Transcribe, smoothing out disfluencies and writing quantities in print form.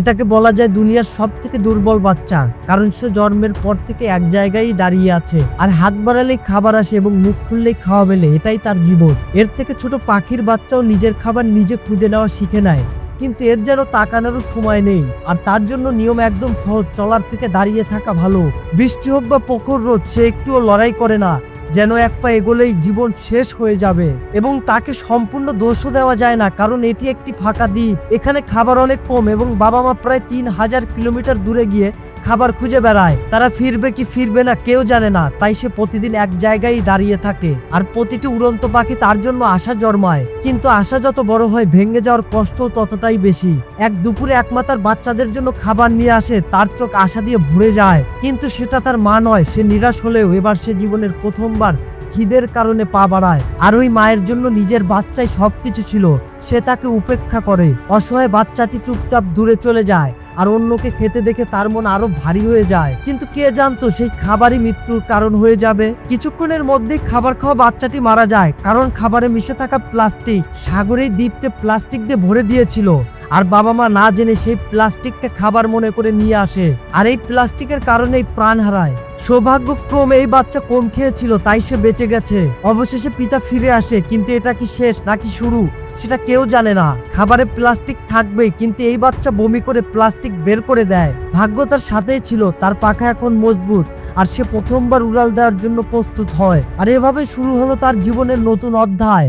এটাকে বলা যায় দুনিয়ার সব থেকে দুর্বল বাচ্চা, কারণ সে জন্মের পর থেকে এক জায়গায় দাঁড়িয়ে আছে, আর হাত বাড়ালেই খাবার আসে এবং মুখ খুললেই খাওয়া মেলে, এটাই তার জীবন। এর থেকে ছোট পাখির বাচ্চাও নিজের খাবার নিজে খুঁজে নেওয়া শিখে নেয়, কিন্তু এর যেন তাকানোরও সময় নেই। আর তার জন্য নিয়ম একদম সহজ, চলার থেকে দাঁড়িয়ে থাকা ভালো। বৃষ্টি হোক বা প্রখর রোদ, সে একটুও লড়াই করে না, যেন এক পা এগোলেই জীবন শেষ হয়ে যাবে। এবং তাকে সম্পূর্ণ দোষও দেওয়া যায় না, কারণ এটি একটি ফাঁকা দ্বীপ, এখানে খাবার অনেক কম এবং বাবা মা প্রায় 3000 কিলোমিটার দূরে গিয়ে খাবার খুঁজে বেড়ায়। তারা ফিরবে কি ফিরবে না কেউ জানে না, তাই সে প্রতিদিন এক জায়গায় দাঁড়িয়ে থাকে। আর প্রতিটি উড়ন্ত পাখি তার জন্য আশা জন্মায়, কিন্তু আশা যত বড় হয় ভেঙে যাওয়ার কষ্ট ততটাই বেশি। এক দুপুরে একমাতার বাচ্চাদের জন্য খাবার নিয়ে আসে, তার চোখ আশা দিয়ে ভরে যায়, কিন্তু সেটা তার মা নয়। সে নিরাশ হলেও এবার সে জীবনের প্রথমবার খিদের কারণে পা বাড়ায়, আর ওই মায়ের জন্য নিজের বাচ্চাই সবকিছু ছিল। সে তাকে উপেক্ষা করে। অসহায় বাচ্চাটি চুপচাপ দূরে চলে যায়, আর অন্যকে খেতে দেখে তার মন আরো ভারী হয়ে যায়। কিন্তু কে জানতো সেই খাবারই মৃত্যুর কারণ হয়ে যাবে। কিছুক্ষণের মধ্যেই খাবার খাওয়া বাচ্চাটি মারা যায়, কারণ খাবারে মিশে থাকা প্লাস্টিক সাগরেই দ্বীপকে প্লাস্টিক দিয়ে ভরে দিয়েছিল। আর বাবা মা না জেনে সেই প্লাস্টিককে খাবার মনে করে নিয়ে আসে, আর এই প্লাস্টিকের কারণেই প্রাণ হারায়। সৌভাগ্যক্রমে এই বাচ্চা কম খেয়েছিল, তাই সে বেঁচে গেছে। অবশেষে পিতা ফিরে আসে, কিন্তু এটা কি শেষ নাকি শুরু সেটা কেউ জানে না। খাবারে প্লাস্টিক থাকবেই, কিন্তু এই বাচ্চা বমি করে প্লাস্টিক বের করে দেয়। ভাগ্য তার সাথেই ছিল, তার পাখা এখন মজবুত, আর সে প্রথমবার উড়াল দেওয়ার জন্য প্রস্তুত হয়। আর এভাবে শুরু হলো তার জীবনের নতুন অধ্যায়।